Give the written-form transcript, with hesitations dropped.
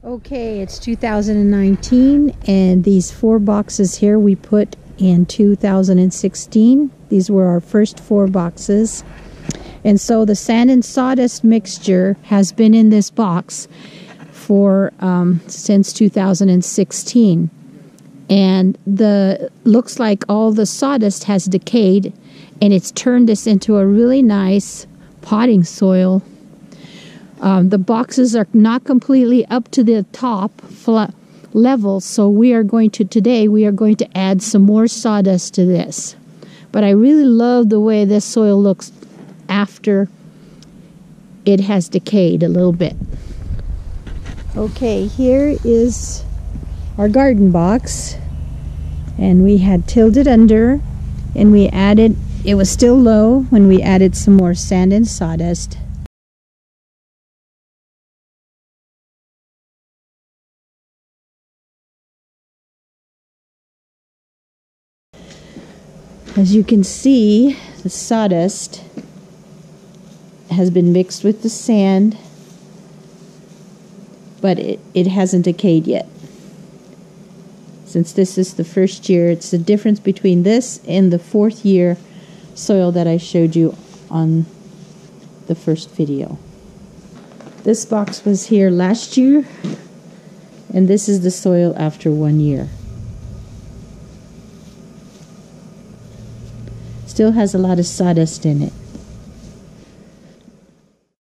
Okay, it's 2019 and these 4 boxes here we put in 2016. These were our first 4 boxes. And so the sand and sawdust mixture has been in this box for since 2016. And looks like all the sawdust has decayed and it's turned this into a really nice potting soil. The boxes are not completely up to the top level, so today we are going to add some more sawdust to this. But I really love the way this soil looks after it has decayed a little bit. Okay, here is our garden box, and we had tilled it under, and it was still low when we added some more sand and sawdust. As you can see, the sawdust has been mixed with the sand, but it hasn't decayed yet. Since this is the first year, it's the difference between this and the 4th year soil that I showed you on the first video. This box was here last year, and this is the soil after 1 year. Still has a lot of sawdust in it.